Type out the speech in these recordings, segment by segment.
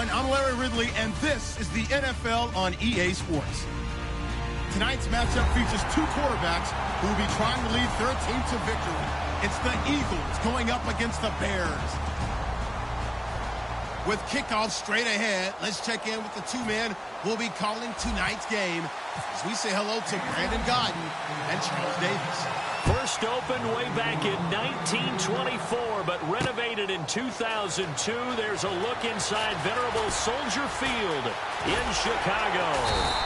everyone. I'm Larry Ridley, and this is the NFL on EA Sports. Tonight's matchup features two quarterbacks who will be trying to lead their team to victory. It's the Eagles going up against the Bears. With kickoff straight ahead, let's check in with the two men who will be calling tonight's game as we say hello to Brandon Godden and Charles Davis. First opened way back in 1924, but renovated in 2002. There's a look inside venerable Soldier Field in Chicago.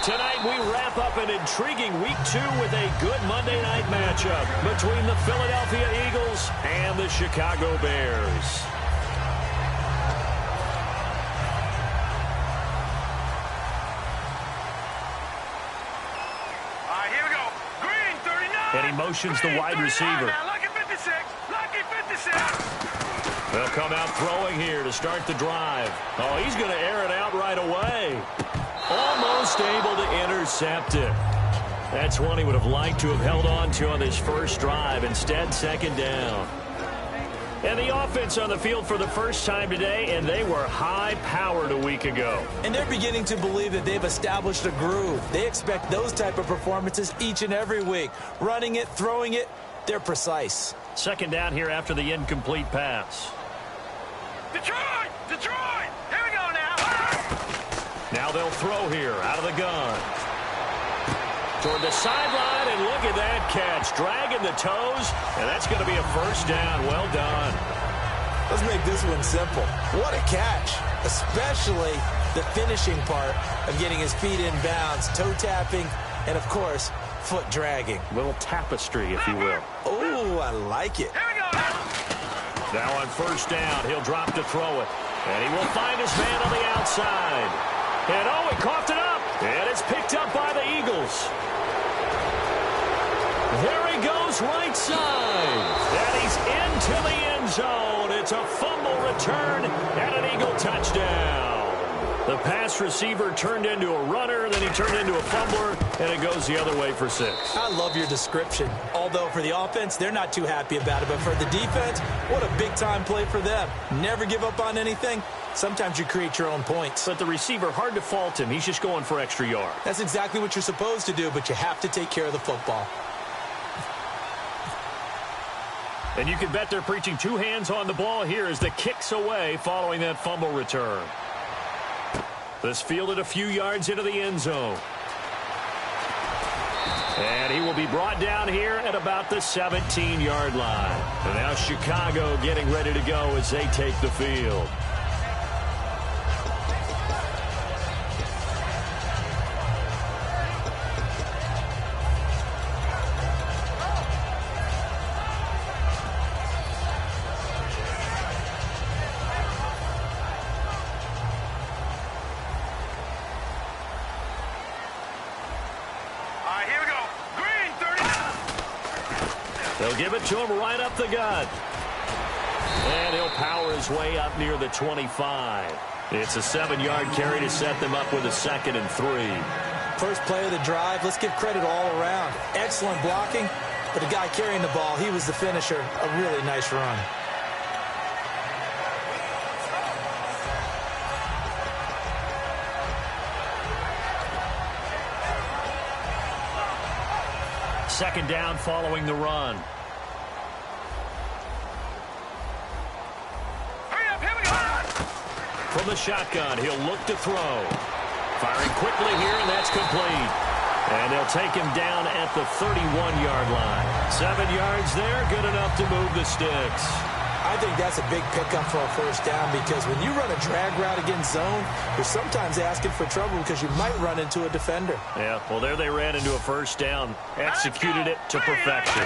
Tonight we wrap up an intriguing Week 2 with a good Monday night matchup between the Philadelphia Eagles and the Chicago Bears. And he motions the wide receiver. Lucky 56. Lucky 56. They'll come out throwing here to start the drive. Oh, he's going to air it out right away. Almost able to intercept it. That's one he would have liked to have held on to on this first drive. Instead, second down. And the offense on the field for the first time today, and they were high-powered a week ago. And they're beginning to believe that they've established a groove. They expect those type of performances each and every week. Running it, throwing it, they're precise. Second down here after the incomplete pass. Detroit! Detroit! Here we go now. Now they'll throw here out of the gun. Toward the sideline, and look at that catch. Dragging the toes, and that's going to be a first down. Well done. Let's make this one simple. What a catch, especially the finishing part of getting his feet in bounds, toe tapping, and, of course, foot dragging. A little tapestry, if you will. Oh, I like it. Here we go now. Now on first down, he'll drop to throw it. And he will find his man on the outside. And, oh, he coughed it up. And it's picked up by the Eagles. There he goes right side. And he's into the end zone. It's a fumble return and an Eagle touchdown. The pass receiver turned into a runner, then he turned into a fumbler, and it goes the other way for 6. I love your description. Although for the offense, they're not too happy about it. But for the defense, what a big-time play for them. Never give up on anything. Sometimes you create your own points. But the receiver, hard to fault him. He's just going for extra yards. That's exactly what you're supposed to do, but you have to take care of the football. And you can bet they're preaching two hands on the ball here as the kick's away following that fumble return. This fielded a few yards into the end zone. And he will be brought down here at about the 17-yard line. And now Chicago getting ready to go as they take the field. They'll give it to him right up the gut. And he'll power his way up near the 25. It's a 7-yard carry to set them up with a 2nd and 3. First play of the drive, let's give credit all around. Excellent blocking, but the guy carrying the ball, he was the finisher. A really nice run. Second down following the run. Hurry up, here we go. From the shotgun, he'll look to throw. Firing quickly here, and that's complete. And they'll take him down at the 31-yard line. 7 yards there, good enough to move the sticks. I think that's a big pickup for a first down because when you run a drag route against zone, you're sometimes asking for trouble because you might run into a defender. Yeah, well, there they ran into a first down. Executed it to perfection.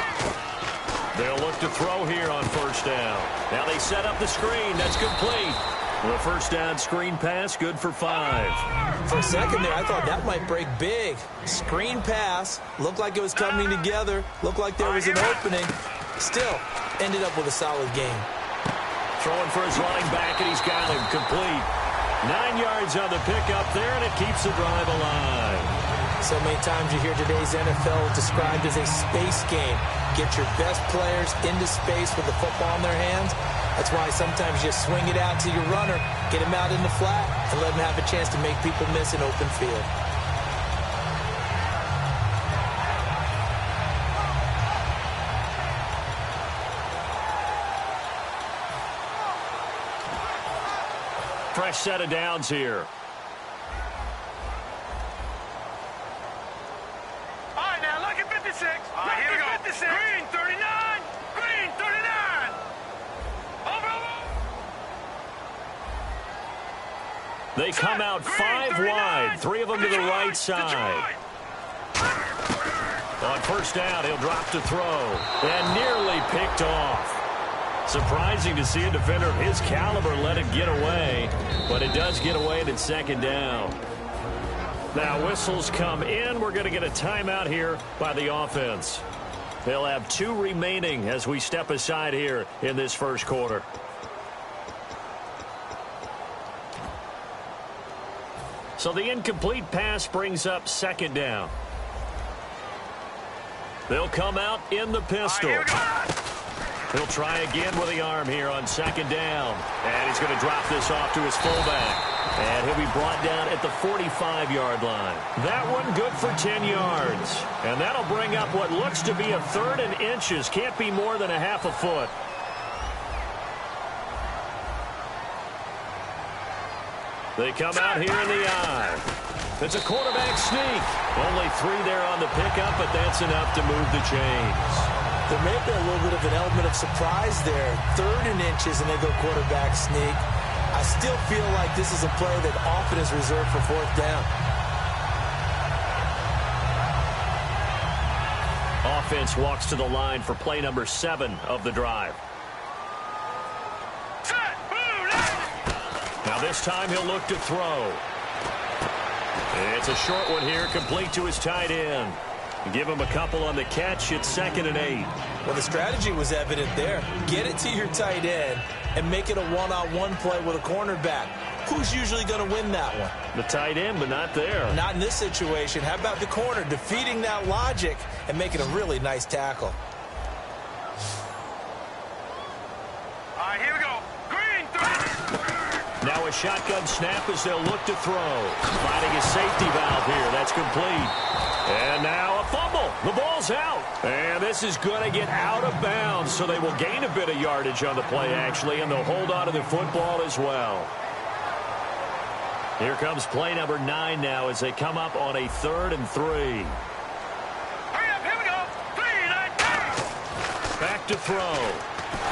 They'll look to throw here on first down. Now they set up the screen. That's complete. The first down screen pass, good for 5. For a second there, I thought that might break big. Screen pass, looked like it was coming together, looked like there was an opening. Still, ended up with a solid game. Throwing for his running back, and he's got him complete. 9 yards on the pickup there, and it keeps the drive alive. So many times you hear today's NFL described as a space game. Get your best players into space with the football in their hands. That's why sometimes you swing it out to your runner, get him out in the flat, and let him have a chance to make people miss an open field. Fresh set of downs here. All right, now look at 56. All right, here we go. 56. Green 39. Green 39. Over. They come out five wide. Three of them to the right side. On first down, he'll drop to throw. And nearly picked off. Surprising to see a defender of his caliber let it get away, but it does get away and it's second down. Now whistles come in. We're going to get a timeout here by the offense. They'll have 2 remaining as we step aside here in this first quarter. So the incomplete pass brings up second down. They'll come out in the pistol. He'll try again with the arm here on second down. And he's going to drop this off to his fullback. And he'll be brought down at the 45-yard line. That one good for 10 yards. And that'll bring up what looks to be a 3rd and inches. Can't be more than a half a foot. They come out here in the eye. It's a quarterback sneak. Only 3 there on the pickup, but that's enough to move the chains. There may be a little bit of an element of surprise there. 3rd and inches, and they go quarterback sneak. I still feel like this is a play that often is reserved for 4th down. Offense walks to the line for play number 7 of the drive. Now this time he'll look to throw. It's a short one here, complete to his tight end. Give him a couple on the catch. It's 2nd and 8. Well, the strategy was evident there. Get it to your tight end and make it a one-on-one play with a cornerback. Who's usually going to win that one? The tight end, but not there. Not in this situation. How about the corner defeating that logic and making a really nice tackle? All right, here we go. Green 30. Now a shotgun snap as they'll look to throw. Finding a safety valve here. That's complete. And now a fumble. The ball's out. And this is going to get out of bounds, so they will gain a bit of yardage on the play, actually, and they'll hold on to the football as well. Here comes play number 9 now as they come up on a 3rd and 3. Hurry up, here we go. 3, 9, 10. Back to throw.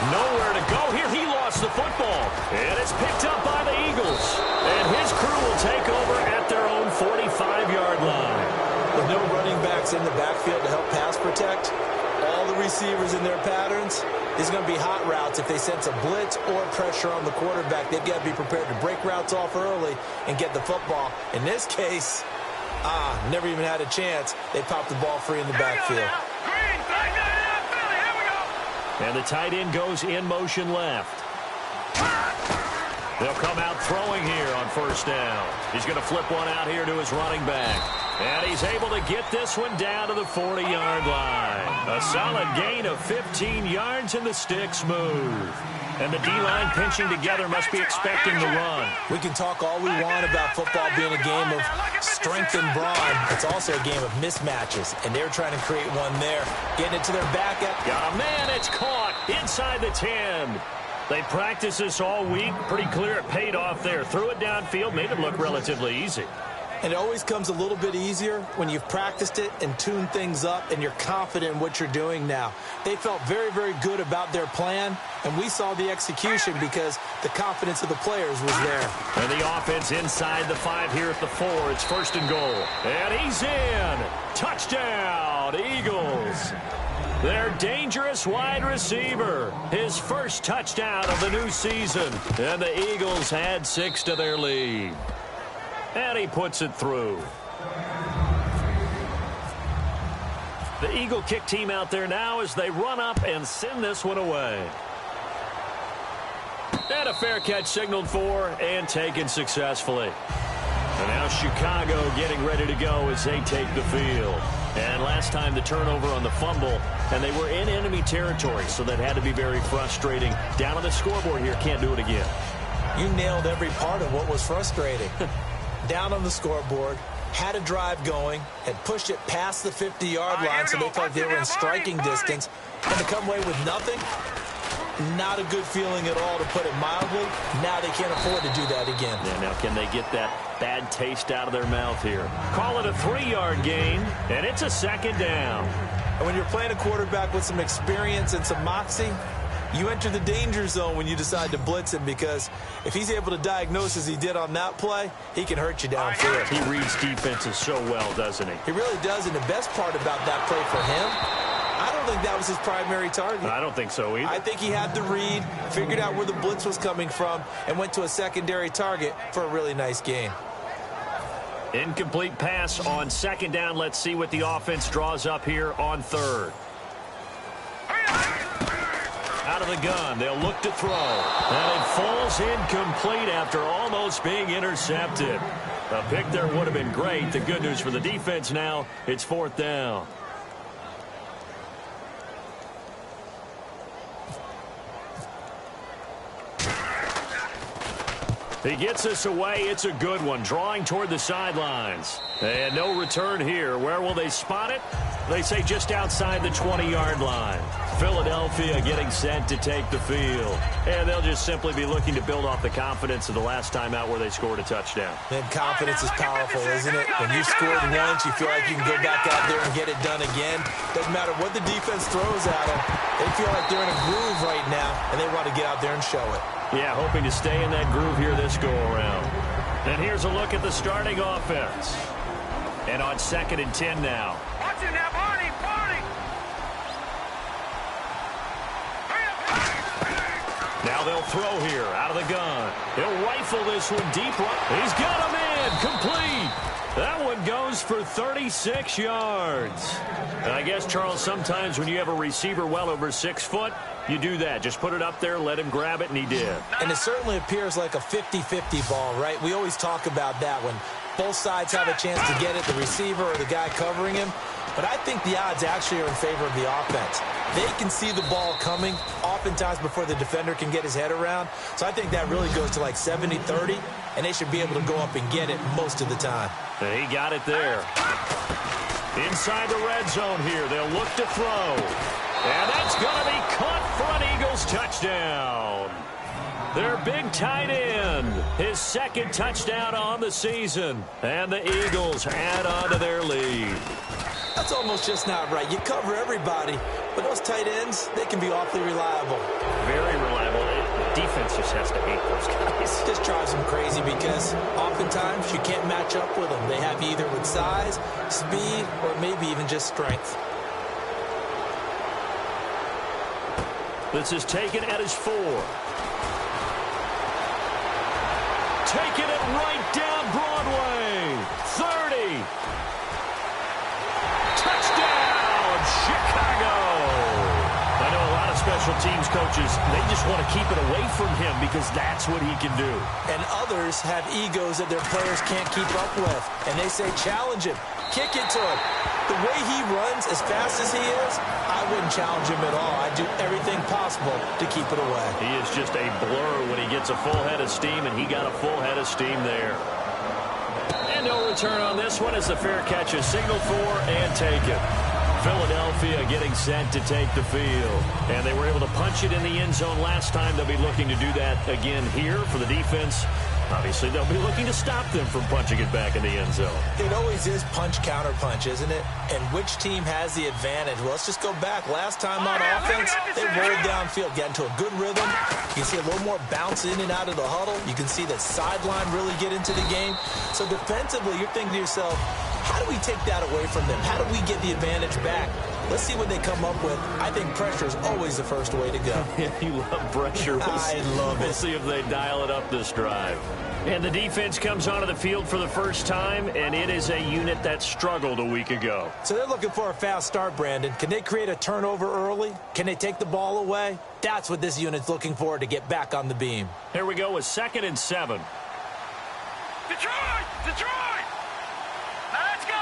Nowhere to go here. He lost the football. And it's picked up by the Eagles. And his crew will take over at their own 45-yard line. With no running backs in the backfield to help pass protect, all the receivers in their patterns, these are going to be hot routes. If they sense a blitz or pressure on the quarterback, they've got to be prepared to break routes off early and get the football. In this case, never even had a chance. They popped the ball free in the backfield. Green 39, Philly, here we go. And the tight end goes in motion left. They'll come out throwing here on first down. He's going to flip one out here to his running back. And he's able to get this one down to the 40-yard line. A solid gain of 15 yards, and the sticks move. And the D-line pinching together must be expecting the run. We can talk all we want about football being a game of strength and brawn. It's also a game of mismatches, and they're trying to create one there. Getting it to their back. Got a man. It's caught inside the 10. They practiced this all week. Pretty clear it paid off there. Threw it downfield, made it look relatively easy. And it always comes a little bit easier when you've practiced it and tuned things up and you're confident in what you're doing now. They felt very, very good about their plan, and we saw the execution because the confidence of the players was there. And the offense inside the 5 here at the 4. It's 1st and goal. And he's in. Touchdown, Eagles. Their dangerous wide receiver. His first touchdown of the new season. And the Eagles add 6 to their lead. And he puts it through. The Eagle kick team out there now as they run up and send this one away. And a fair catch signaled for and taken successfully. And now Chicago getting ready to go as they take the field. And last time the turnover on the fumble, and they were in enemy territory, so that had to be very frustrating. Down on the scoreboard here, can't do it again. You nailed every part of what was frustrating. Down on the scoreboard, had a drive going, had pushed it past the 50-yard line, so they felt they were in striking distance, and to come away with nothing, not a good feeling at all, to put it mildly. Now they can't afford to do that again. Yeah, now can they get that bad taste out of their mouth here? Call it a 3-yard gain, and it's a second down. And when you're playing a quarterback with some experience and some moxie, you enter the danger zone when you decide to blitz him, because if he's able to diagnose as he did on that play, he can hurt you downfield. He reads defenses so well, doesn't he? He really does, and the best part about that play for him, I don't think that was his primary target. I don't think so either. I think he had the read, figured out where the blitz was coming from, and went to a secondary target for a really nice gain. Incomplete pass on second down. Let's see what the offense draws up here on third. Out of the gun, they'll look to throw. And it falls incomplete after almost being intercepted. A pick there would have been great. The good news for the defense now, it's fourth down. He gets us away. It's a good one. Drawing toward the sidelines. And no return here. Where will they spot it? They say just outside the 20-yard line. Philadelphia getting set to take the field. And they'll just simply be looking to build off the confidence of the last time out where they scored a touchdown. And confidence is powerful, isn't it? When you scored once, you feel like you can go back out there and get it done again. Doesn't matter what the defense throws at them. They feel like they're in a groove right now, and they want to get out there and show it. Yeah, hoping to stay in that groove here this go-around. And here's a look at the starting offense. And on 2nd and 10 now. Watch it now, Barney, Barney. Now they'll throw here out of the gun. They'll rifle this one deep right. He's got him in. Complete. That one goes for 36 yards. And I guess, Charles, sometimes when you have a receiver well over 6 foot, you do that. Just put it up there, let him grab it, and he did. And it certainly appears like a 50-50 ball, right? We always talk about that when both sides have a chance to get it, the receiver or the guy covering him. But I think the odds actually are in favor of the offense. They can see the ball coming oftentimes before the defender can get his head around. So I think that really goes to like 70-30, and they should be able to go up and get it most of the time. And he got it there. Inside the red zone here, they'll look to throw. And that's going to be caught for an Eagles touchdown. Their big tight end, his 2nd touchdown on the season. And the Eagles add on to their lead. That's almost just not right. You cover everybody, but those tight ends, they can be awfully reliable. Very reliable. Defense just has to hate those guys. This drives them crazy because oftentimes you can't match up with them. They have you either with size, speed, or maybe even just strength. This is taken at his 4. Taking it right down Broadway. 30. Touchdown, Chicago. I know a lot of special teams coaches, they just want to keep it away from him because that's what he can do. And others have egos that their players can't keep up with. And they say, challenge him. Kick it to him. The way he runs as fast as he is, I wouldn't challenge him at all. I'd do everything possible to keep it away. He is just a blur when he gets a full head of steam, and he got a full head of steam there. And no return on this one as the fair catch is signaled for and taken. Philadelphia getting set to take the field. And they were able to punch it in the end zone last time. They'll be looking to do that again here for the defense. Obviously, they'll be looking to stop them from punching it back in the end zone. It always is punch-counter-punch, isn't it? And which team has the advantage? Well, let's just go back. Last time on offense, they rolled downfield, got into a good rhythm. You can see a little more bounce in and out of the huddle. You can see the sideline really get into the game. So defensively, you're thinking to yourself, how do we take that away from them? How do we get the advantage back? Let's see what they come up with. I think pressure is always the first way to go. You love pressure. I love it. We'll see if they dial it up this drive. And the defense comes onto the field for the first time, and it is a unit that struggled a week ago. So they're looking for a fast start, Brandon. Can they create a turnover early? Can they take the ball away? That's what this unit's looking for to get back on the beam. Here we go with 2nd and 7. Detroit! Detroit! Let's go!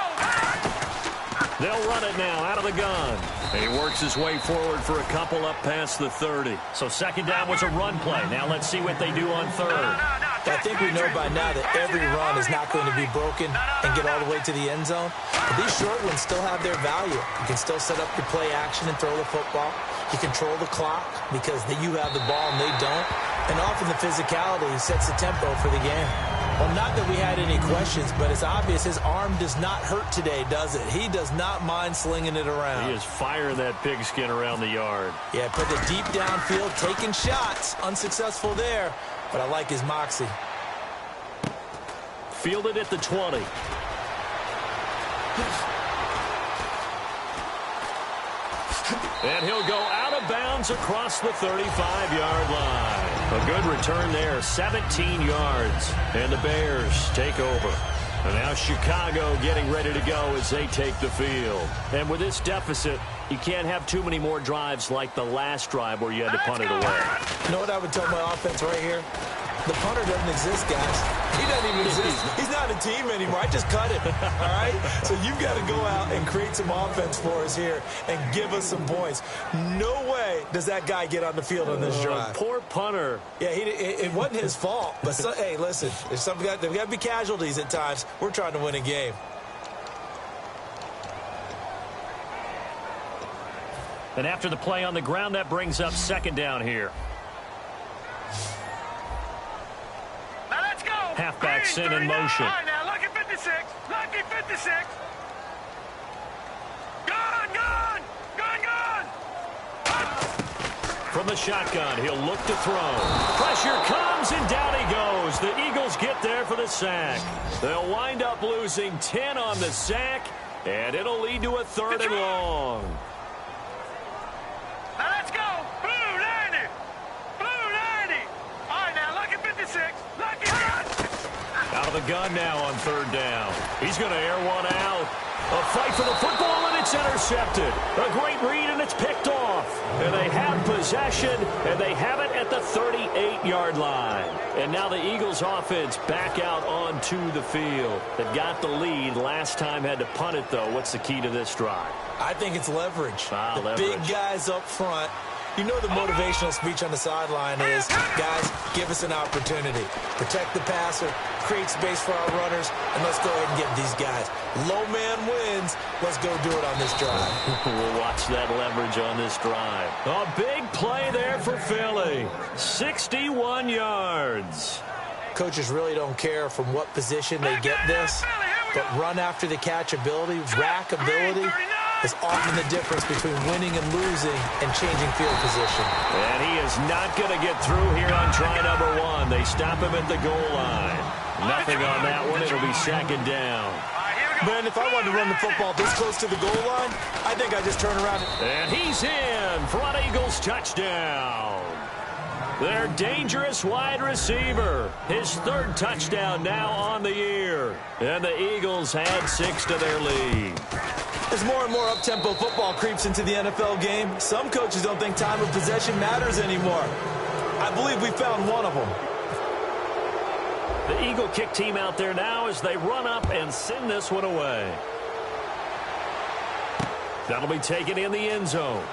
They'll run it now out of the gun. And he works his way forward for a couple up past the 30. So second down was a run play. Now let's see what they do on third. I think we know by now that every run is not going to be broken and get all the way to the end zone. But these short ones still have their value. You can still set up your play action and throw the football. You control the clock because you have the ball and they don't. And often the physicality sets the tempo for the game. Well, not that we had any questions, but it's obvious his arm does not hurt today, does it? He does not mind slinging it around. He is firing that pigskin around the yard. Yeah, put it deep downfield, taking shots. Unsuccessful there, but I like his moxie. Fielded at the 20. And he'll go out of bounds across the 35-yard line. A good return there, 17 yards. And the Bears take over. And now Chicago getting ready to go as they take the field. And with this deficit, you can't have too many more drives like the last drive where you had to punt it away. You know what I would tell my offense right here? The punter doesn't exist, guys. He doesn't even exist. He's not a team anymore. I just cut him, all right? So you've got to go out and create some offense for us here and give us some points. No way does that guy get on the field on this drive. Poor punter. Yeah, it wasn't his fault. But, hey, listen, there's got to be casualties at times. We're trying to win a game. And after the play on the ground, that brings up second down here. Halfback sent in motion. All right, now, lucky 56. Lucky 56. Gun! From the shotgun, he'll look to throw. Pressure comes, and down he goes. The Eagles get there for the sack. They'll wind up losing 10 on the sack, and it'll lead to a third and long. Now, let's go. Blue 90. Blue 90. All right, now, lucky 56. Lucky 50. Out of the gun now on third down. He's going to air one out. A fight for the football, and it's intercepted. A great read, and it's picked off. And they have possession, and they have it at the 38-yard line. And now the Eagles offense back out onto the field. They've got the lead. Last time had to punt it, though. What's the key to this drive? I think it's leverage. Leverage. Big guys up front. You know the motivational speech on the sideline is, guys, give us an opportunity. Protect the passer, create space for our runners, and let's go ahead and get these guys. Low man wins. Let's go do it on this drive. We'll watch that leverage on this drive. A big play there for Philly. 61 yards. Coaches really don't care from what position they get this, but run after the catch ability, rack ability, is often the difference between winning and losing and changing field position. And he is not going to get through here on try number one. They stop him at the goal line. Nothing on that one. It'll be second down. Man, if I wanted to run the football this close to the goal line, I think I just turn around. And he's in for an Eagles touchdown. Their dangerous wide receiver. His third touchdown now on the year. And the Eagles add 6 to their lead. As more and more up-tempo football creeps into the NFL game, some coaches don't think time of possession matters anymore. I believe we found one of them. The Eagle kick team out there now as they run up and send this one away. That'll be taken in the end zone.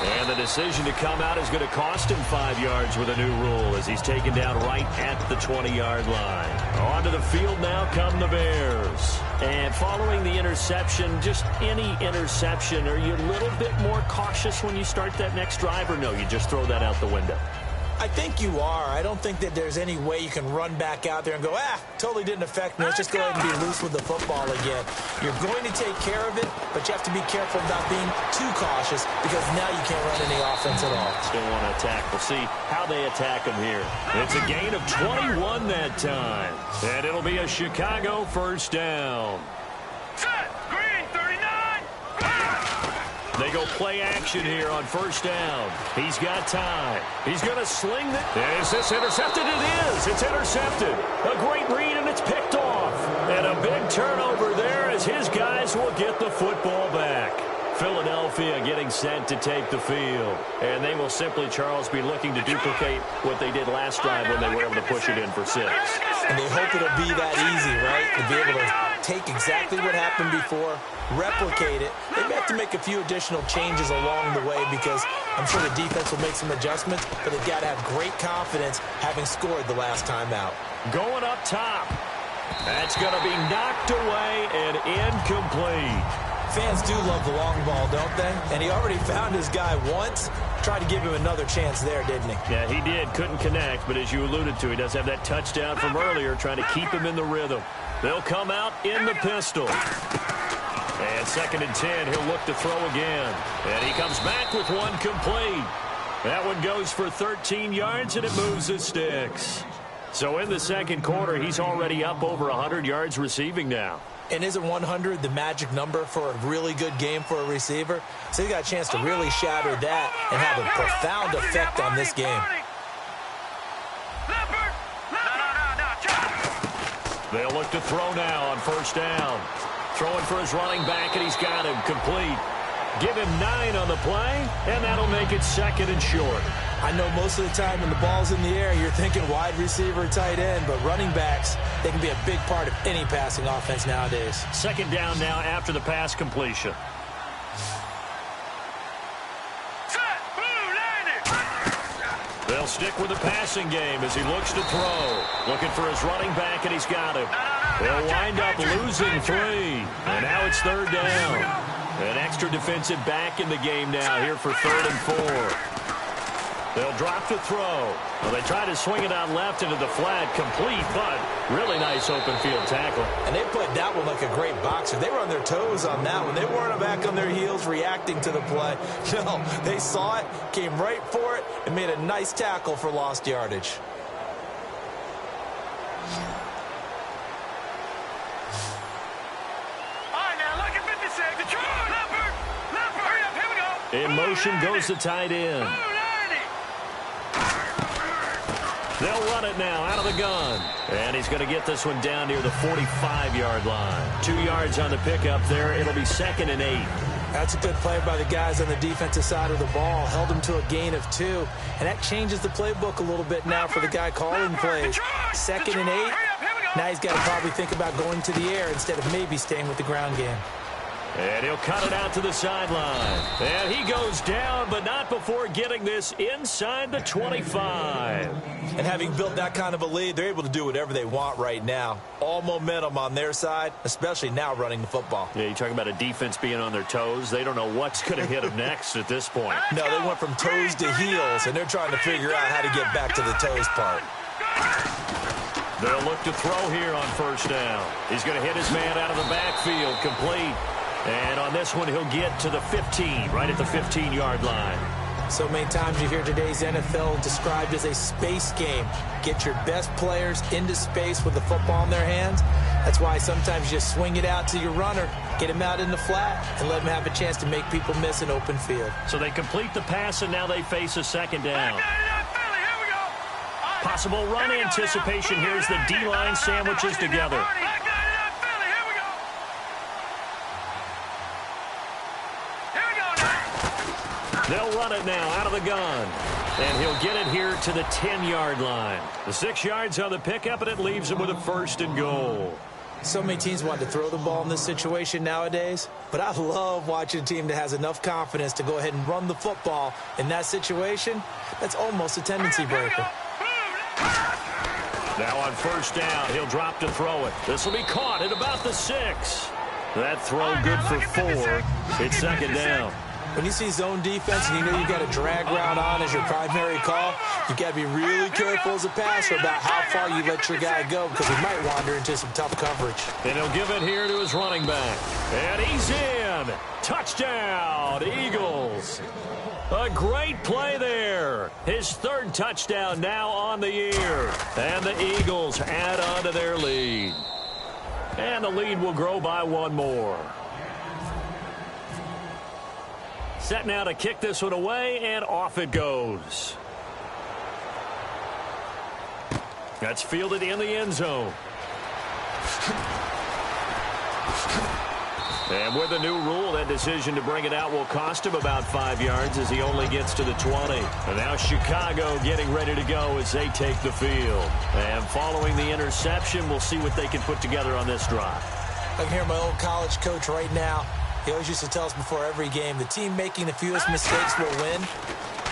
And the decision to come out is going to cost him 5 yards with a new rule as he's taken down right at the 20-yard line. Onto the field now come the Bears. And following the interception, just any interception, are you a little bit more cautious when you start that next drive, or no, you just throw that out the window? I think you are. I don't think that there's any way you can run back out there and go, totally didn't affect me. Let's just go ahead and be loose with the football again. You're going to take care of it, but you have to be careful about being too cautious because now you can't run any offense at all. Still want to attack. We'll see how they attack him here. It's a gain of 21 that time. And it'll be a Chicago first down. Set. Green 39. They go play action here on first down. He's got time. He's going to sling it. Is this intercepted? It is. It's intercepted. A great read, and it's picked off. And a big turnover there as his guys will get the football back. Philadelphia getting set to take the field. And they will simply, Charles, be looking to duplicate what they did last drive when they were able to push it in for 6. And they hope it'll be that easy, right? To be able to take exactly what happened before, replicate it. They may have to make a few additional changes along the way because I'm sure the defense will make some adjustments, but they've got to have great confidence having scored the last time out. Going up top. That's going to be knocked away and incomplete. Fans do love the long ball, don't they? And he already found his guy once. Tried to give him another chance there, didn't he? Yeah, he did. Couldn't connect, but as you alluded to, he does have that touchdown from earlier, trying to keep him in the rhythm. They'll come out in the pistol. And 2nd and 10, he'll look to throw again. And he comes back with one complete. That one goes for 13 yards, and it moves the sticks. So in the second quarter, he's already up over 100 yards receiving now. And isn't 100 the magic number for a really good game for a receiver? So he got a chance to really shatter that and have a profound effect on this game. They'll look to throw now on 1st down. Throwing for his running back, and he's got him complete. Give him 9 on the play, and that'll make it 2nd and short. I know most of the time when the ball's in the air, you're thinking wide receiver, tight end, but running backs, they can be a big part of any passing offense nowadays. 2nd down now after the pass completion. They'll stick with the passing game as he looks to throw. Looking for his running back, and he's got him. They'll wind up losing 3, and now it's 3rd down. An extra defensive back in the game now here for 3rd and 4. They'll drop to throw. Well, they try to swing it out left into the flat, complete, but really nice open field tackle. And they played that one like a great boxer. They were on their toes on that one. They weren't back on their heels reacting to the play. No, they saw it, came right for it, and made a nice tackle for lost yardage. In motion goes the tight end. They'll run it now out of the gun. And he's going to get this one down near the 45-yard line. 2 yards on the pickup there. It'll be 2nd and 8. That's a good play by the guys on the defensive side of the ball. Held him to a gain of 2. And that changes the playbook a little bit now for the guy calling plays. 2nd and 8. Now he's got to probably think about going to the air instead of maybe staying with the ground game. And he'll cut it out to the sideline. And he goes down, but not before getting this inside the 25. And having built that kind of a lead, they're able to do whatever they want right now. All momentum on their side, especially now running the football. Yeah, you talk about a defense being on their toes. They don't know what's going to hit them next at this point. No, they went from toes to heels, and they're trying to figure out how to get back to the toes part. They'll look to throw here on 1st down. He's going to hit his man out of the backfield, complete. And on this one, he'll get to the 15, right at the 15-yard line. So many times you hear today's NFL described as a space game. Get your best players into space with the football in their hands. That's why sometimes you just swing it out to your runner, get him out in the flat, and let him have a chance to make people miss an open field. So they complete the pass, and now they face a 2nd down. Possible run anticipation. Here's the D-line sandwiches together. They'll run it now out of the gun. And he'll get it here to the 10-yard line. The 6 yards on the pickup, and it leaves him with a 1st and goal. So many teams want to throw the ball in this situation nowadays, but I love watching a team that has enough confidence to go ahead and run the football in that situation. That's almost a tendency breaker. Now on 1st down, he'll drop to throw it. This will be caught at about the 6. That throw good for 4. It's 2nd down. When you see zone defense and you know you've got a drag route on as your primary call, you've got to be really careful as a passer about how far you let your guy go because he might wander into some tough coverage. And he'll give it here to his running back. And he's in. Touchdown, Eagles. A great play there. His 3rd touchdown now on the year. And the Eagles add on to their lead. And the lead will grow by 1 more. Set now to kick this one away, and off it goes. That's fielded in the end zone. And with a new rule, that decision to bring it out will cost him about 5 yards as he only gets to the 20. And now Chicago getting ready to go as they take the field. And following the interception, we'll see what they can put together on this drive. I can hear my old college coach right now. He always used to tell us before every game, the team making the fewest mistakes will win.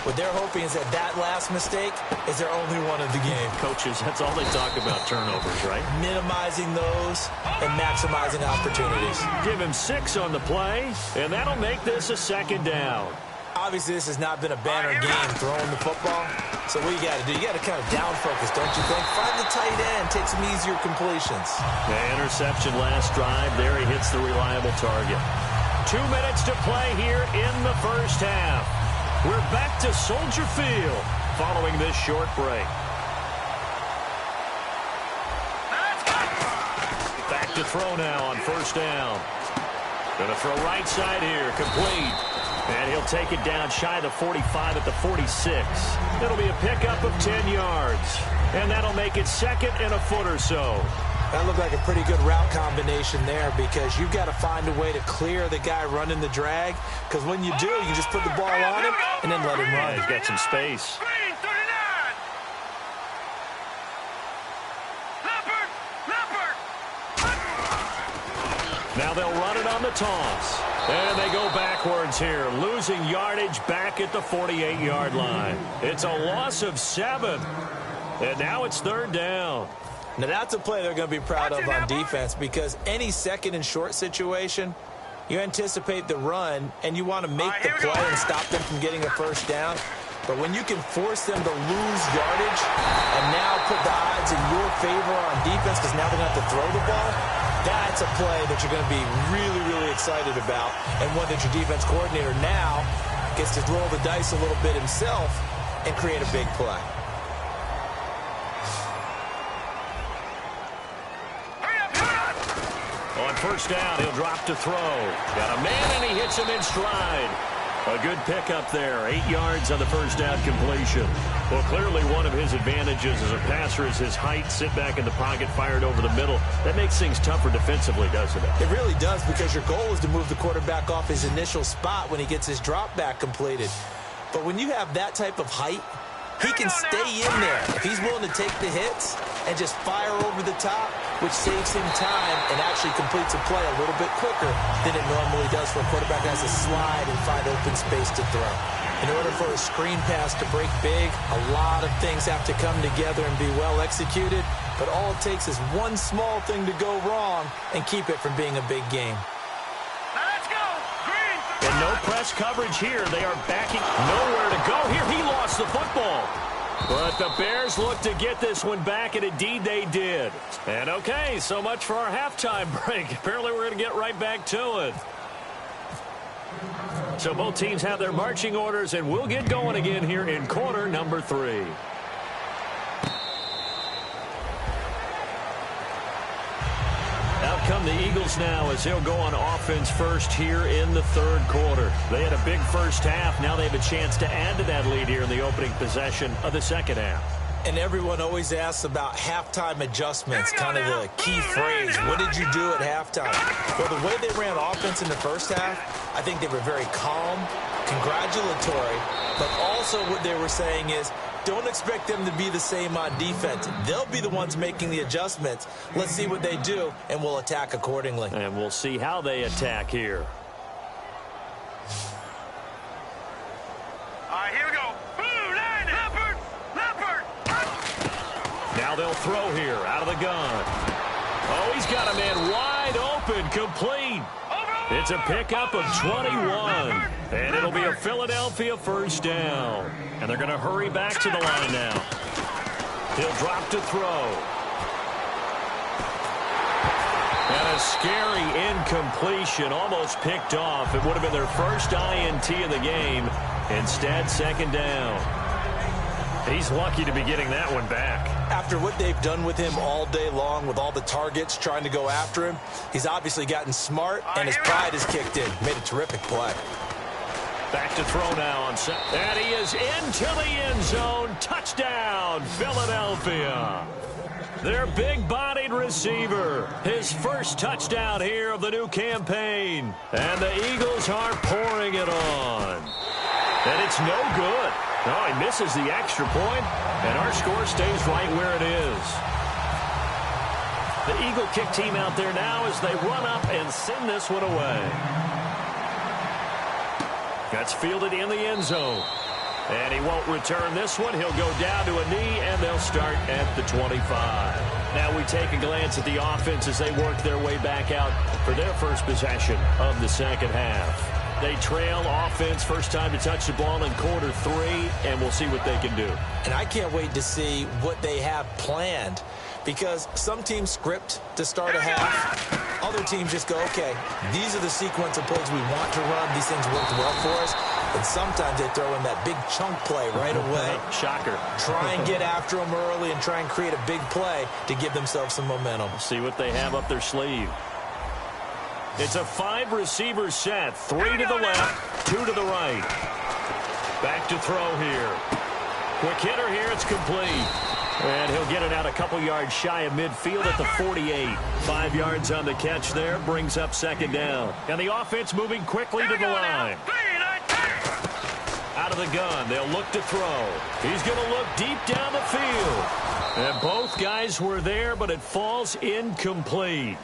What they're hoping is that last mistake is their only one of the game. Coaches, that's all they talk about, turnovers, right? Minimizing those and maximizing opportunities. Give him 6 on the play, and that'll make this a 2nd down. Obviously, this has not been a banner game throwing the football. So what you got to do, you got to kind of down focus, don't you think? Find the tight end, take some easier completions. The interception last drive. There he hits the reliable target. 2 minutes to play here in the first half. We're back to Soldier Field following this short break. Back to throw now on 1st down. Going to throw right side here, complete. And he'll take it down shy of the 45 at the 46. It'll be a pickup of 10 yards. And that'll make it 2nd and a foot or so. That looked like a pretty good route combination there because you've got to find a way to clear the guy running the drag. Because when you do, you just put the ball on him and then let him run. He's got some space. Green, 39. Leopard. Now they'll run it on the toss. And they go backwards here, losing yardage back at the 48-yard line. It's a loss of 7. And now it's 3rd down. Now, that's a play they're going to be proud of on defense because any 2nd and short situation, you anticipate the run, and you want to make the play and stop them from getting a 1st down. But when you can force them to lose yardage and now put the odds in your favor on defense because now they're going to have to throw the ball, that's a play that you're going to be really, really excited about and one that your defense coordinator now gets to roll the dice a little bit himself and create a big play. On 1st down, he'll drop to throw. Got a man, and he hits him in stride. A good pickup there. 8 yards on the 1st down completion. Well, clearly one of his advantages as a passer is his height. Sit back in the pocket, fired over the middle. That makes things tougher defensively, doesn't it? It really does because your goal is to move the quarterback off his initial spot when he gets his drop back completed. But when you have that type of height, he can stay in there. If he's willing to take the hits and just fire over the top, which saves him time and actually completes a play a little bit quicker than it normally does for a quarterback that has to slide and find open space to throw. In order for a screen pass to break big, a lot of things have to come together and be well executed, but all it takes is one small thing to go wrong and keep it from being a big game. Let's go. Green. And no press coverage here. They are backing. Nowhere to go here. He lost the football. But the Bears look to get this one back, and indeed they did. And okay, so much for our halftime break. Apparently we're going to get right back to it. So both teams have their marching orders, and we'll get going again here in quarter number 3. Out come the Eagles now as they'll go on offense first here in the 3rd quarter. They had a big first half. Now they have a chance to add to that lead here in the opening possession of the 2nd half. And everyone always asks about halftime adjustments, kind of the key phrase. What did you do at halftime? Well, the way they ran offense in the first half, I think they were very calm, congratulatory, but also what they were saying is, don't expect them to be the same on defense. They'll be the ones making the adjustments. Let's see what they do, and we'll attack accordingly. And we'll see how they attack here. All right, here we go. Blue line, Leopard. Now they'll throw here out of the gun. Oh, he's got a man wide open, complete. It's a pickup of 21, and it'll be a Philadelphia 1st down. And they're going to hurry back to the line now. He'll drop to throw. And a scary incompletion, almost picked off. It would have been their first INT of the game. Instead, 2nd down. He's lucky to be getting that one back. After what they've done with him all day long with all the targets trying to go after him, he's obviously gotten smart, and his pride has kicked in. Made a terrific play. Back to throw now on set. And he is into the end zone. Touchdown, Philadelphia. Their big-bodied receiver. His first touchdown here of the new campaign. And the Eagles are pouring it on. And it's no good. Oh, he misses the extra point, and our score stays right where it is. The Eagle kick team out there now as they run up and send this one away. That's fielded in the end zone. And he won't return this one. He'll go down to a knee, and they'll start at the 25. Now we take a glance at the offense as they work their way back out for their first possession of the second half. They trail offense, first time to touch the ball in quarter 3, and we'll see what they can do. And I can't wait to see what they have planned, because some teams script to start a half. Other teams just go, okay, these are the sequence of plays we want to run. These things worked well for us. And sometimes they throw in that big chunk play right away. Shocker. Try and get after them early and try and create a big play to give themselves some momentum. See what they have up their sleeve. It's a 5-receiver set. 3 to the left, 2 to the right. Back to throw here. Quick hitter here. It's complete. And he'll get it out a couple yards shy of midfield at the 48. 5 yards on the catch there. Brings up second down. And the offense moving quickly to the line. Out of the gun. They'll look to throw. He's going to look deep down the field. And both guys were there, but it falls incomplete.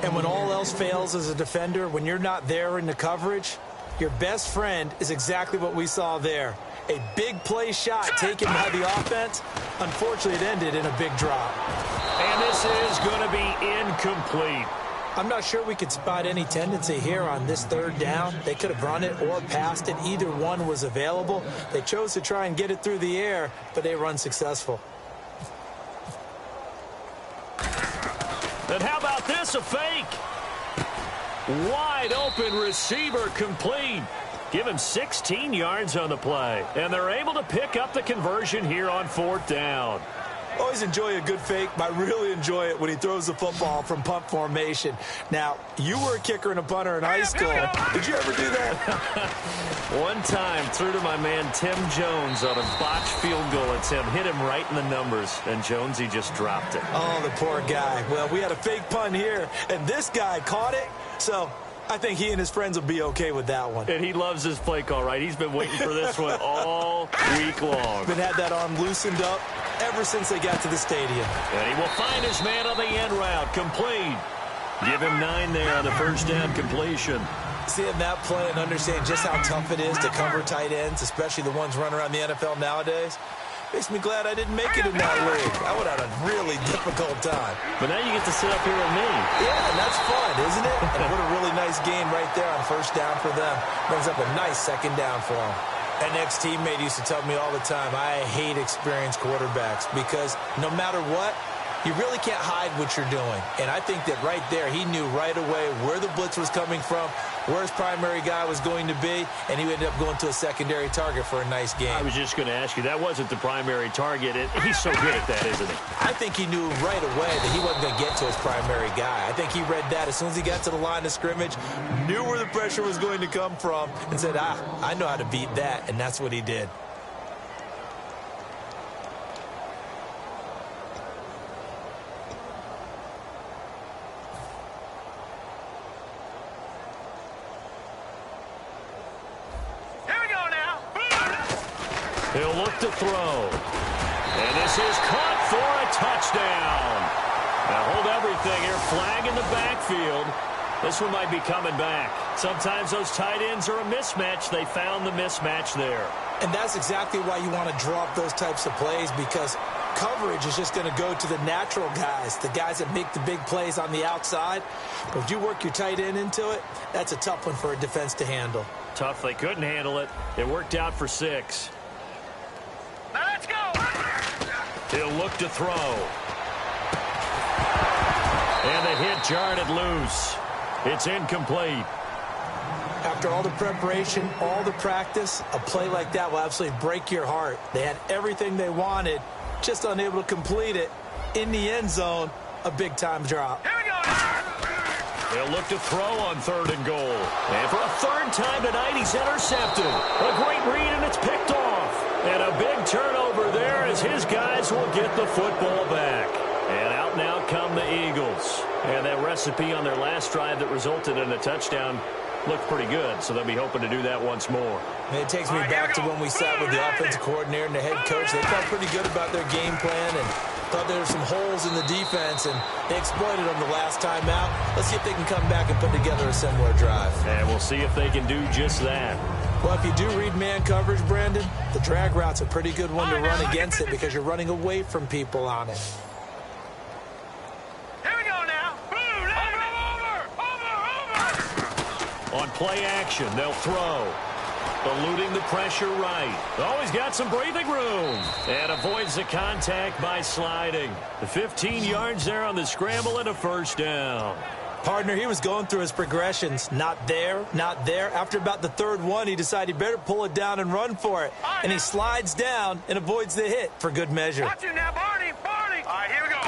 And when all else fails as a defender, when you're not there in the coverage, your best friend is exactly what we saw there. A big play shot taken by the offense. Unfortunately, it ended in a big drop. And this is going to be incomplete. I'm not sure we could spot any tendency here on this third down. They could have run it or passed it. Either one was available. They chose to try and get it through the air, but they were unsuccessful. And how about this, a fake? Wide open receiver complete. Give him 16 yards on the play. And they're able to pick up the conversion here on 4th down. Always enjoy a good fake, but I really enjoy it when he throws the football from punt formation. Now, you were a kicker and a punter in high school. Did you ever do that? One time, threw to my man Tim Jones on a botched field goal attempt. Hit him right in the numbers, and Jonesy just dropped it. Oh, the poor guy. Well, we had a fake punt here, and this guy caught it, so I think he and his friends will be okay with that one. And he loves his play call, right? He's been waiting for this one all week long. Been had that arm loosened up ever since they got to the stadium. And he will find his man on the end route. Complete. Give him 9 there on the first down completion. Seeing that play and understanding just how tough it is to cover tight ends, especially the ones running around the NFL nowadays, makes me glad I didn't make it in that league. I would have had a really difficult time. But now you get to sit up here with me. Yeah, and that's fun, isn't it? And what a really nice game right there on first down for them. Brings up a nice second down for them. An ex-teammate used to tell me all the time, I hate experienced quarterbacks because no matter what, you really can't hide what you're doing. And I think that right there, he knew right away where the blitz was coming from, where his primary guy was going to be, and he ended up going to a secondary target for a nice game. I was just going to ask you, that wasn't the primary target. He's so good at that, isn't he? I think he knew right away that he wasn't going to get to his primary guy. I think he read that as soon as he got to the line of scrimmage, knew where the pressure was going to come from, and said, I know how to beat that, and that's what he did. He'll look to throw. And this is caught for a touchdown. Now hold everything here. Flag in the backfield. This one might be coming back. Sometimes those tight ends are a mismatch. They found the mismatch there. And that's exactly why you want to draw up those types of plays, because coverage is just going to go to the natural guys, the guys that make the big plays on the outside. But if you work your tight end into it, that's a tough one for a defense to handle. Tough. They couldn't handle it. It worked out for 6. Now let's go. He'll look to throw. And the hit jarred it loose. It's incomplete. After all the preparation, all the practice, a play like that will absolutely break your heart. They had everything they wanted, just unable to complete it. In the end zone, a big-time drop. Here we go. They'll look to throw on 3rd and goal. And for a 3rd time tonight, he's intercepted. A great read, and it's picked off. And a big turnover there as his guys will get the football back. And out now come the Eagles. And that recipe on their last drive that resulted in a touchdown looked pretty good, so they'll be hoping to do that once more. And it takes me back to when we sat with the offensive coordinator and the head coach. They felt pretty good about their game plan and thought there were some holes in the defense, and they exploited them the last time out. Let's see if they can come back and put together a similar drive. And we'll see if they can do just that. Well, if you do read man coverage, Brandon, the drag route's a pretty good one to run against it because you're running away from people on it. Here we go now. Over. On play action, they'll throw. Eluding the pressure right. Oh, he's got some breathing room. And avoids the contact by sliding. The 15 yards there on the scramble and a first down. Partner, he was going through his progressions. Not there, not there. After about the third one, he decided he better pull it down and run for it. And he slides down and avoids the hit for good measure. Watch you now, Barney. All right, here we go.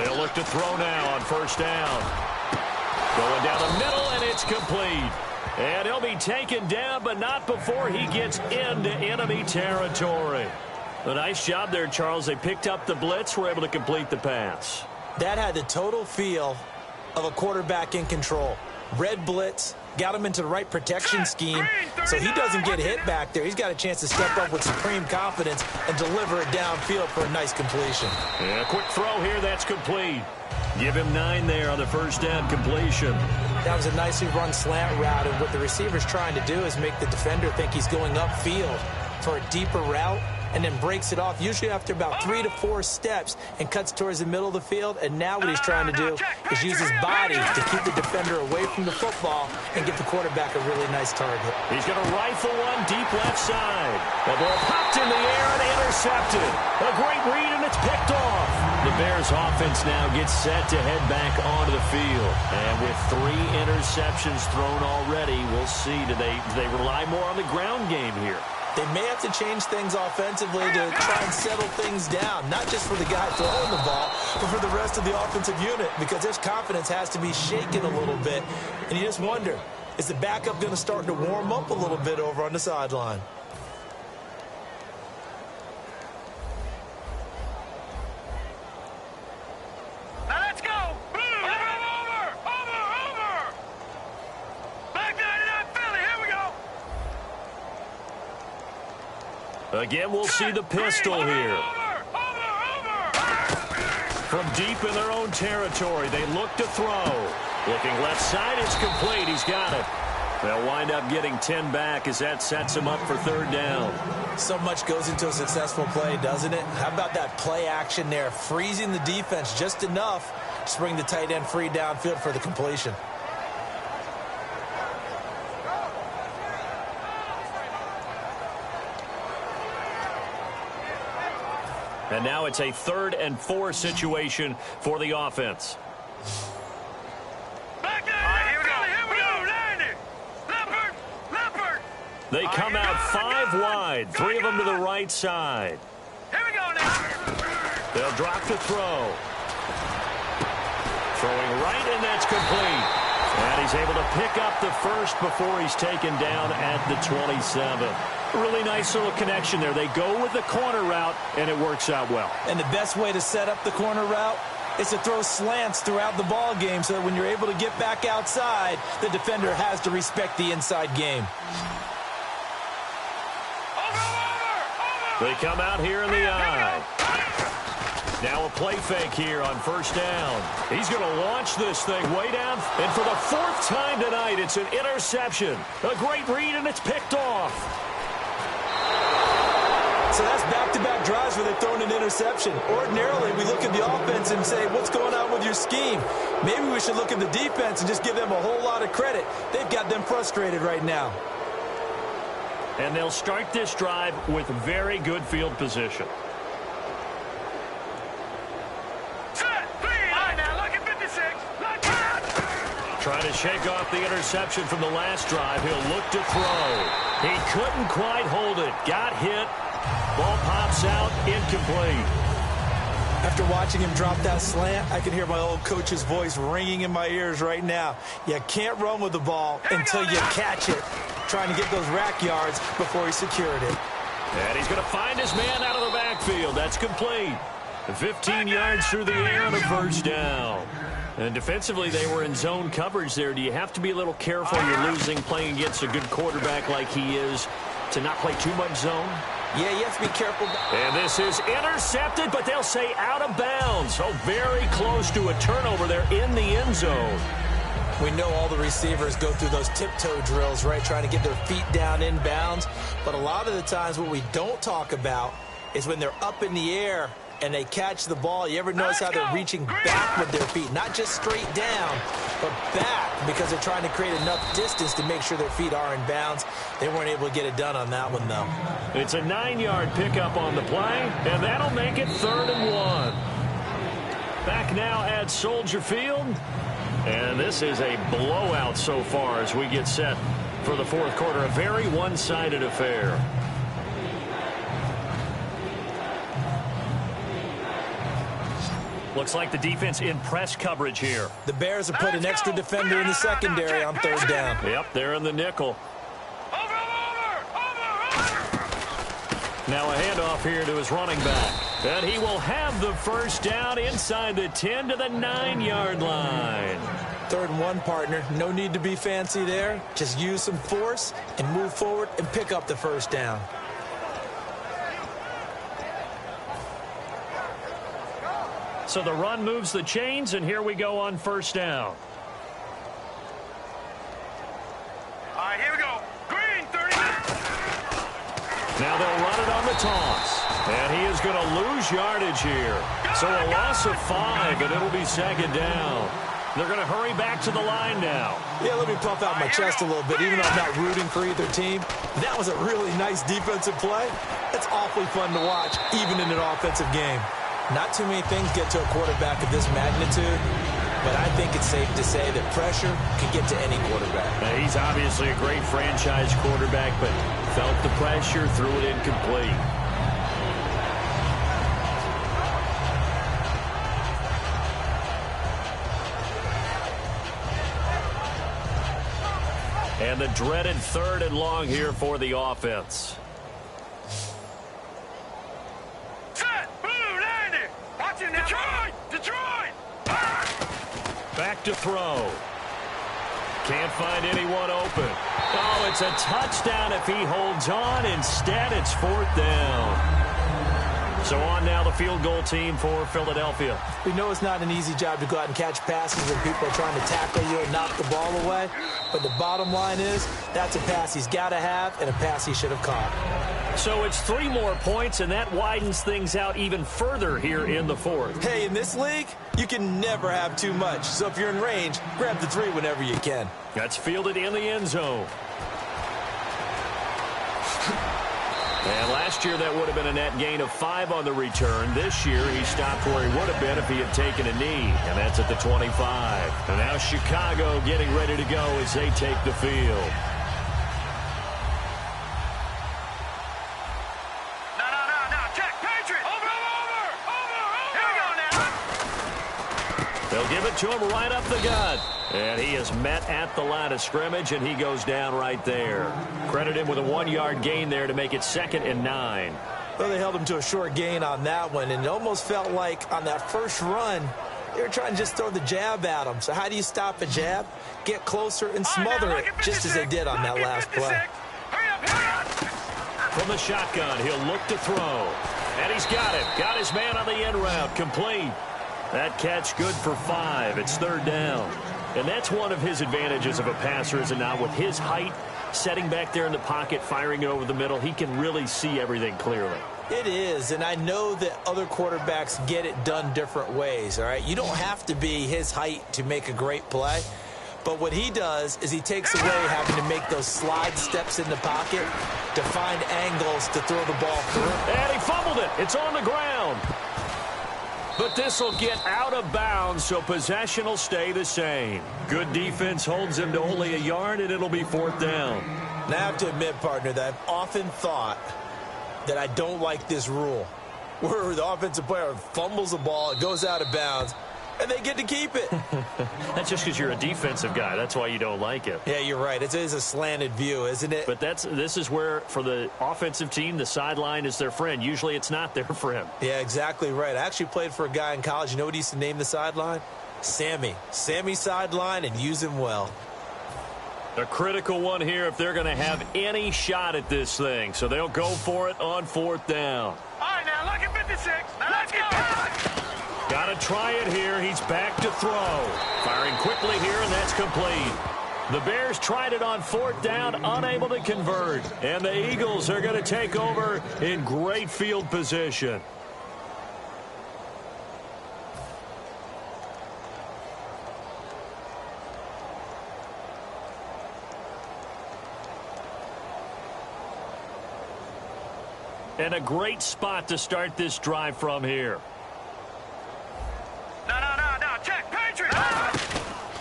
They'll look to throw now on first down. Going down the middle, and it's complete. And he'll be taken down, but not before he gets into enemy territory. A nice job there, Charles. They picked up the blitz, were able to complete the pass. That had the total feel of a quarterback in control. Red blitz, got him into the right protection scheme, so he doesn't get hit back there. He's got a chance to step up with supreme confidence and deliver it downfield for a nice completion. Yeah, quick throw here, that's complete. Give him 9 there on the first down completion. That was a nicely run slant route, and what the receiver's trying to do is make the defender think he's going upfield for a deeper route, and then breaks it off, usually after about 3 to 4 steps, and cuts towards the middle of the field. And now what he's trying to do is use his body to keep the defender away from the football and give the quarterback a really nice target. He's going to rifle one deep left side. The ball popped in the air and intercepted. A great read, and it's picked off. The Bears offense now gets set to head back onto the field. And with 3 interceptions thrown already, we'll see. Do they rely more on the ground game here? They may have to change things offensively to try and settle things down, not just for the guy throwing the ball, but for the rest of the offensive unit, because his confidence has to be shaken a little bit. And you just wonder, is the backup going to start to warm up a little bit over on the sideline? Now let's go. Over. Back 99 Philly. Here we go. Again, we'll see the pistol here. From deep in their own territory, they look to throw. Looking left side, it's complete. He's got it. They'll wind up getting 10 back as that sets him up for third down. So much goes into a successful play, doesn't it? How about that play action there, freezing the defense just enough to bring the tight end free downfield for the completion. And now it's a 3rd and 4 situation for the offense. Back there, here we go. Leopard. They come out 5 wide, 3 of them to the right side. Here we go now. They'll drop the throw. Throwing right, and that's complete. And he's able to pick up the first before he's taken down at the 27. Really nice little connection there. They go with the corner route, and it works out well. And the best way to set up the corner route is to throw slants throughout the ball game so that when you're able to get back outside, the defender has to respect the inside game. They come out here in the eye. Now a play fake here on first down. He's going to launch this thing way down. And for the 4th time tonight, it's an interception. A great read, and it's picked off. So that's back-to-back drives where they've thrown an interception. Ordinarily, we look at the offense and say, what's going on with your scheme? Maybe we should look at the defense and just give them a whole lot of credit. They've got them frustrated right now. And they'll start this drive with very good field position. Trying to shake off the interception from the last drive. He'll look to throw. He couldn't quite hold it. Got hit. Ball pops out. Incomplete. After watching him drop that slant, I can hear my old coach's voice ringing in my ears right now. You can't run with the ball until you catch it. Trying to get those rack yards before he secured it. And he's going to find his man out of the backfield. That's complete. 15 yards through the air and a first down. And defensively, they were in zone coverage there. Do you have to be a little careful? You're losing, playing against a good quarterback like he is, to not play too much zone? Yeah, you have to be careful. And this is intercepted, but they'll say out of bounds. So very close to a turnover there in the end zone. We know all the receivers go through those tiptoe drills, right, trying to get their feet down inbounds. But a lot of the times what we don't talk about is when they're up in the air and they catch the ball. You ever notice how they're reaching back with their feet? Not just straight down, but back, because they're trying to create enough distance to make sure their feet are in bounds. They weren't able to get it done on that one, though. It's a 9-yard pickup on the play, and that'll make it 3rd and 1. Back now at Soldier Field. And this is a blowout so far as we get set for the fourth quarter. A very one-sided affair. Looks like the defense in press coverage here. The Bears have put an extra defender in the secondary on 3rd down. Yep, they're in the nickel. Now a handoff here to his running back. And he will have the first down inside the 10 to the 9-yard line. 3rd and 1, partner. No need to be fancy there. Just use some force and move forward and pick up the first down. So the run moves the chains, and here we go on 1st down. All right, here we go. Green, 39. Now they'll run it on the toss. And he is going to lose yardage here. So a loss of 5, and it'll be 2nd down. They're going to hurry back to the line now. Yeah, let me puff out my chest a little bit. Even though I'm not rooting for either team, that was a really nice defensive play. It's awfully fun to watch, even in an offensive game. Not too many things get to a quarterback of this magnitude, but I think it's safe to say that pressure can get to any quarterback. Now, he's obviously a great franchise quarterback, but felt the pressure, threw it incomplete. And the dreaded 3rd and long here for the offense. Set, blue, 90. Watch it now. Detroit. Back to throw. Can't find anyone open. Oh, it's a touchdown if he holds on. Instead, it's 4th down. So on now the field goal team for Philadelphia. We know it's not an easy job to go out and catch passes when people are trying to tackle you and knock the ball away. But the bottom line is that's a pass he's got to have and a pass he should have caught. So it's 3 more points, and that widens things out even further here in the 4th. Hey, in this league, you can never have too much. So if you're in range, grab the 3 whenever you can. That's fielded in the end zone. And last year, that would have been a net gain of 5 on the return. This year, he stopped where he would have been if he had taken a knee, and that's at the 25. And now Chicago getting ready to go as they take the field. No. Check, Patriot. Over. Here we go now. They'll give it to him right up the gut. And he is met at the line of scrimmage, and he goes down right there. Credit him with a 1-yard gain there to make it 2nd and 9. Well, they held him to a short gain on that one, and it almost felt like on that first run, they were trying to just throw the jab at him. So how do you stop a jab? Get closer and smother it, just as they did on that last play. Hurry up. From the shotgun, he'll look to throw. And he's got it. Got his man on the end route. Complete. That catch good for 5. It's 3rd down. And that's one of his advantages of a passer, is it not? With his height, setting back there in the pocket, firing it over the middle, he can really see everything clearly. It is, and I know that other quarterbacks get it done different ways, all right? You don't have to be his height to make a great play. But what he does is he takes away having to make those slide steps in the pocket to find angles to throw the ball through. And he fumbled it. It's on the ground. But this will get out of bounds, so possession will stay the same. Good defense holds him to only a yard, and it'll be 4th down. Now, I have to admit, partner, that I've often thought that I don't like this rule, where the offensive player fumbles the ball, it goes out of bounds, and they get to keep it. That's just because you're a defensive guy. That's why you don't like it. Yeah, you're right. It is a slanted view, isn't it? But this is where, for the offensive team, the sideline is their friend. Usually it's not their friend. Yeah, exactly right. I actually played for a guy in college. You know what he used to name the sideline? Sammy. Sammy sideline, and use him well. A critical one here if they're going to have any shot at this thing. So they'll go for it on 4th down. All right, now, look at 56. Now, let's go. Got to try it here. He's back to throw. Firing quickly here, and that's complete. The Bears tried it on 4th down, unable to convert. And the Eagles are going to take over in great field position. And a great spot to start this drive from here. No, check, Patriots.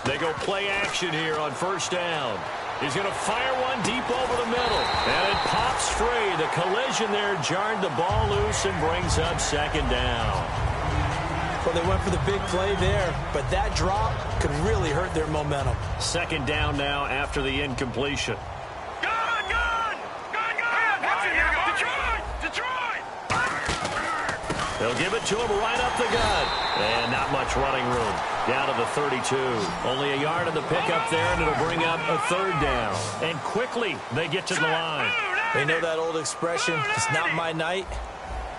They go play action here on 1st down. He's going to fire one deep over the middle. And it pops free. The collision there jarred the ball loose and brings up 2nd down. Well, they went for the big play there, but that drop could really hurt their momentum. 2nd down now after the incompletion. They'll give it to him right up the gut. And not much running room. Down to the 32. Only a yard of the pickup there, and it'll bring up a 3rd down. And quickly, they get to the line. They know that old expression, it's not my night.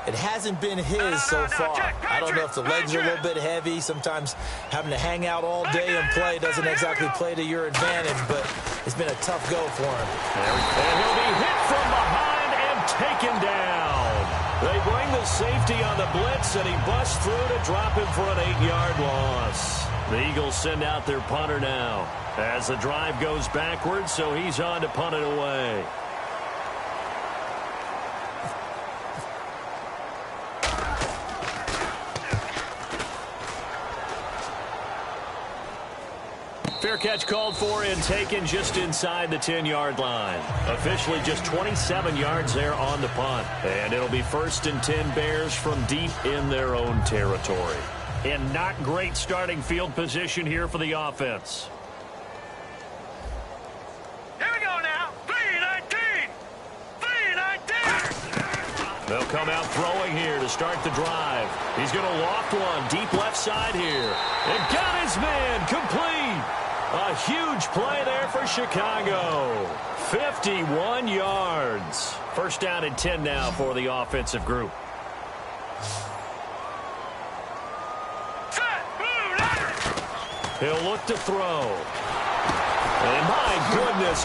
It hasn't been his so far. I don't know if the legs are a little bit heavy. Sometimes having to hang out all day and play doesn't exactly play to your advantage, but it's been a tough go for him. And he'll be hit from behind and taken down. They bring the safety on the blitz, and he busts through to drop him for an 8-yard loss. The Eagles send out their punter now as the drive goes backwards, so he's on to punt it away. Fair catch called for and taken just inside the 10-yard line. Officially just 27 yards there on the punt. And it'll be 1st and 10 Bears from deep in their own territory. And not great starting field position here for the offense. Here we go now. 3-19. 3-19. They'll come out throwing here to start the drive. He's going to loft one deep left side here. And got his man complete. A huge play there for Chicago. 51 yards. 1st down and 10 now for the offensive group. He'll look to throw. And my goodness,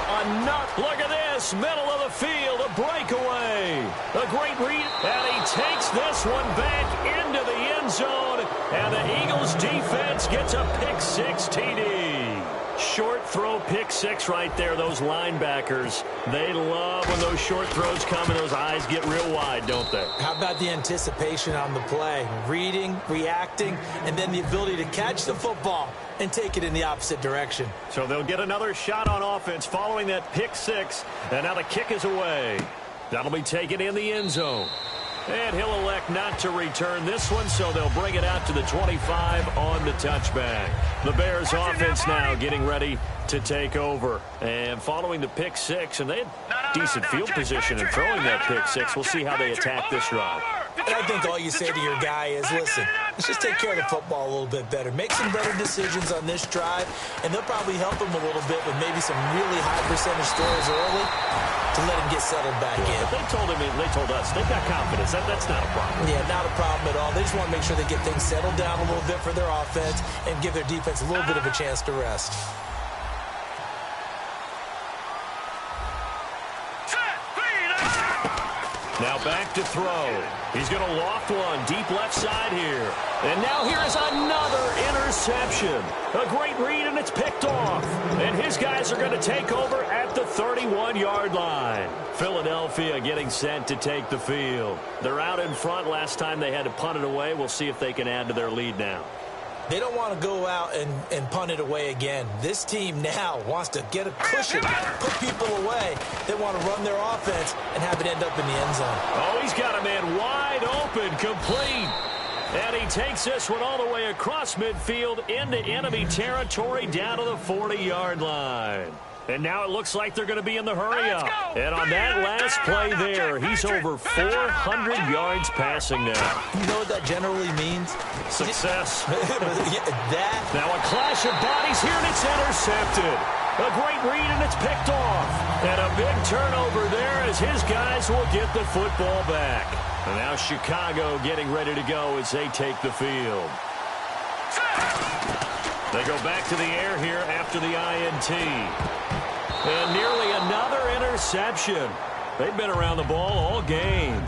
look at this, middle of the field, a breakaway. A great read, and he takes this one back into the end zone, and the Eagles defense gets a pick-6 TD. Short throw pick-6 right there, those linebackers. They love when those short throws come and those eyes get real wide, don't they? How about the anticipation on the play? Reading, reacting, and then the ability to catch the football and take it in the opposite direction. So they'll get another shot on offense following that pick-6, and now the kick is away. That'll be taken in the end zone. And he'll elect not to return this one, so they'll bring it out to the 25 on the touchback. The Bears offense now getting ready to take over. And following the pick-6, and they had decent field position in throwing that pick-6. We'll see how they attack this drive. And I think all you say to your guy is, listen, let's just take care of the football a little bit better. Make some better decisions on this drive, and they'll probably help him a little bit with maybe some really high percentage throws early to let him get settled back in. But they told us, they've got confidence. That's not a problem. Yeah, not a problem at all. They just want to make sure they get things settled down a little bit for their offense and give their defense a little bit of a chance to rest. Now back to throw. He's going to loft one deep left side here. And now here is another interception. A great read, and it's picked off. And his guys are going to take over at the 31-yard line. Philadelphia getting set to take the field. They're out in front. Last time they had to punt it away. We'll see if they can add to their lead now. They don't want to go out and punt it away again. This team now wants to get a cushion, put people away. They want to run their offense and have it end up in the end zone. Oh, he's got a man wide open, complete. And he takes this one all the way across midfield into enemy territory down to the 40-yard line. And now it looks like they're going to be in the hurry-up. And on that last play there, he's over 400 yards passing now. You know what that generally means? Success. That. Now a clash of bodies here, and it's intercepted. A great read, and it's picked off. And a big turnover there as his guys will get the football back. And now Chicago getting ready to go as they take the field. They go back to the air here after the INT. And nearly another interception. They've been around the ball all game.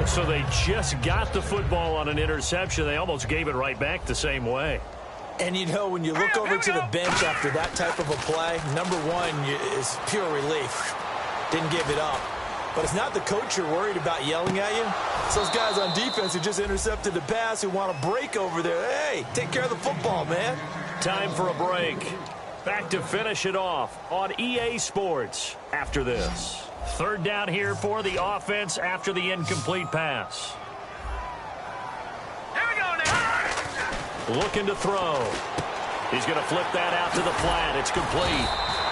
So they just got the football on an interception. They almost gave it right back the same way. And, you know, when you look over to the bench after that type of a play, number one is pure relief. Didn't give it up. But it's not the coach you're worried about yelling at you. It's those guys on defense who just intercepted the pass who want to break over there. Hey, take care of the football, man. Time for a break. Back to finish it off on EA Sports after this. Third down here for the offense after the incomplete pass. Here we go now. Looking to throw. He's going to flip that out to the flat. It's complete.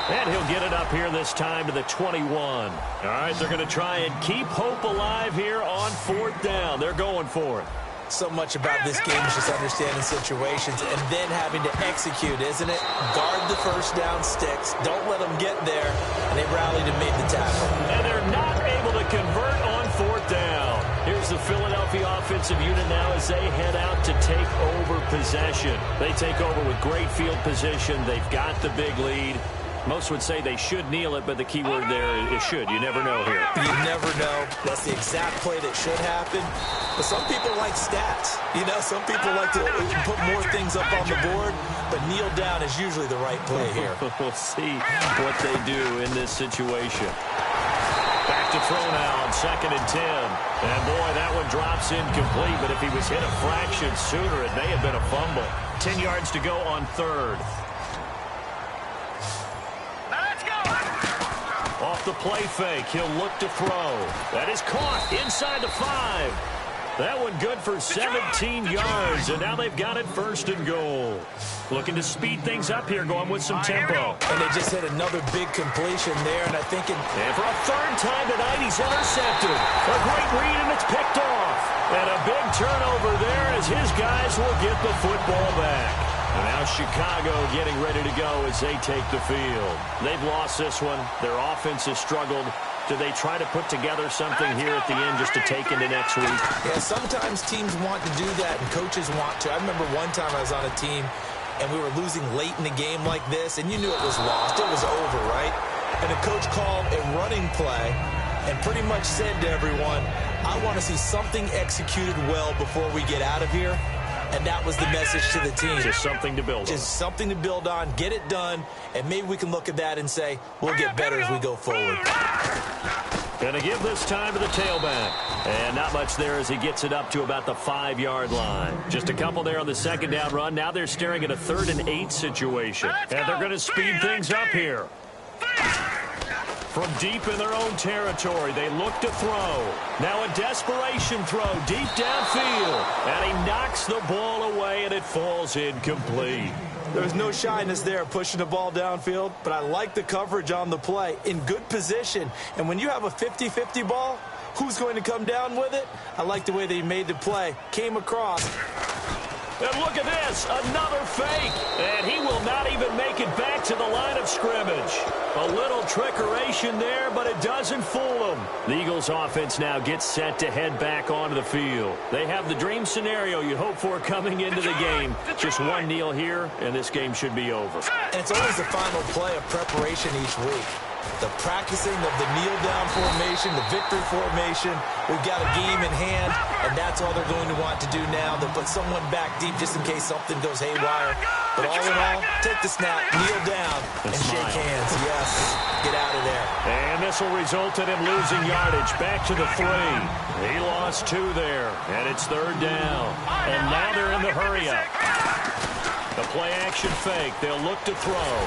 And he'll get it up here this time to the 21. All right, they're going to try and keep hope alive here on fourth down. They're going for it. So much about this game is just understanding situations and then having to execute, isn't it? Guard the first down sticks. Don't let them get there. And they rallied and made the tackle. And they're not able to convert on fourth down. Here's the Philadelphia offensive unit now as they head out to take over possession. They take over with great field position. They've got the big lead. Most would say they should kneel it, but the key word there is should. You never know here. You never know. That's the exact play that should happen. But some people like stats. You know, some people like to put more things up on the board, but kneel down is usually the right play here. We'll see what they do in this situation. Back to throw now on 2nd and 10. And, boy, that one drops incomplete, but if he was hit a fraction sooner, it may have been a fumble. 10 yards to go on 3rd. Off the play fake, he'll look to throw. That is caught inside the 5. That one good for 17 yards, and now they've got it 1st and goal. Looking to speed things up here, going with some tempo. And they just hit another big completion there, and I think And for a 3rd time tonight, he's intercepted. A great read, and it's picked off. And a big turnover there as his guys will get the football back. And now Chicago getting ready to go as they take the field. They've lost this one. Their offense has struggled. Do they try to put together something here at the end just to take into next week? Yeah, sometimes teams want to do that and coaches want to. I remember one time I was on a team and we were losing late in the game like this, and you knew it was lost. It was over, right? And the coach called a running play and pretty much said to everyone, I want to see something executed well before we get out of here. And that was the message to the team. Just something to build on. Just something to build on, get it done, and maybe we can look at that and say, we'll get better as we go forward. Going to give this time to the tailback. And not much there as he gets it up to about the 5-yard line. Just a couple there on the 2nd down run. Now they're staring at a 3rd and 8 situation. And they're going to speed things up here. From deep in their own territory, they look to throw. Now a desperation throw deep downfield. And he knocks the ball away, and it falls incomplete. There's no shyness there pushing the ball downfield, but I like the coverage on the play. In good position. And when you have a 50-50 ball, who's going to come down with it? I like the way they made the play. Came across. And look at this, another fake. And he will not even make it back to the line of scrimmage. A little trickeration there, but it doesn't fool him. The Eagles offense now gets set to head back onto the field. They have the dream scenario you hope for coming into the game. Just one kneel here, and this game should be over. And it's always the final play of preparation each week. The practicing of the kneel-down formation, the victory formation. We've got a game in hand, and that's all they're going to want to do now. They'll put someone back deep just in case something goes haywire. But all in all, take the snap, kneel down, and shake hands. Yes, get out of there. And this will result in him losing yardage. Back to the 3. He lost 2 there, and it's 3rd down. And now they're in the hurry-up. The play-action fake. They'll look to throw.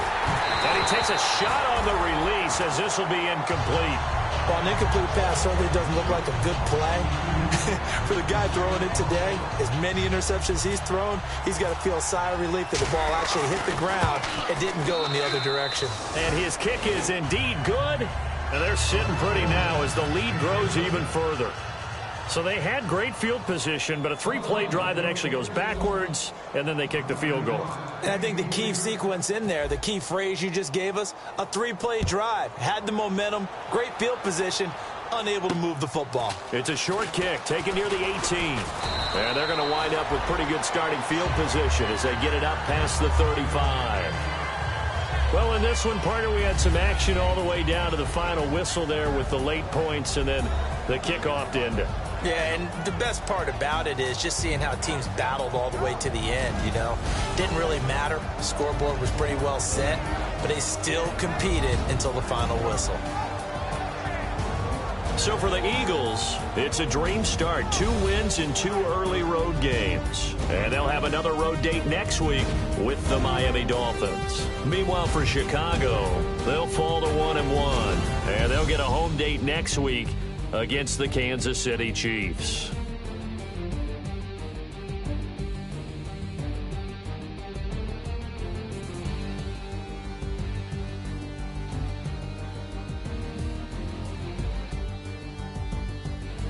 And he takes a shot on the release as this will be incomplete. While an incomplete pass certainly doesn't look like a good play, for the guy throwing it today, as many interceptions he's thrown, he's got to feel a sigh of relief that the ball actually hit the ground and didn't go in the other direction. And his kick is indeed good. And they're sitting pretty now as the lead grows even further. So they had great field position, but a three-play drive that actually goes backwards, and then they kick the field goal. And I think the key sequence in there, the key phrase you just gave us, a three-play drive. Had the momentum, great field position, unable to move the football. It's a short kick, taken near the 18. And they're going to wind up with pretty good starting field position as they get it up past the 35. Well, in this one, partner, we had some action all the way down to the final whistle there with the late points and then the kickoff to end it. Yeah, and the best part about it is just seeing how teams battled all the way to the end, you know. Didn't really matter. The scoreboard was pretty well set, but they still competed until the final whistle. So for the Eagles, it's a dream start. 2 wins in 2 early road games. And they'll have another road date next week with the Miami Dolphins. Meanwhile, for Chicago, they'll fall to 1-1. And they'll get a home date next week against the Kansas City Chiefs.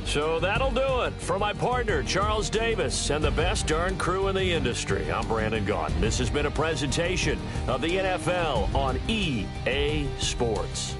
So that'll do it. For my partner, Charles Davis, and the best darn crew in the industry, I'm Brandon Gaudin. This has been a presentation of the NFL on EA Sports.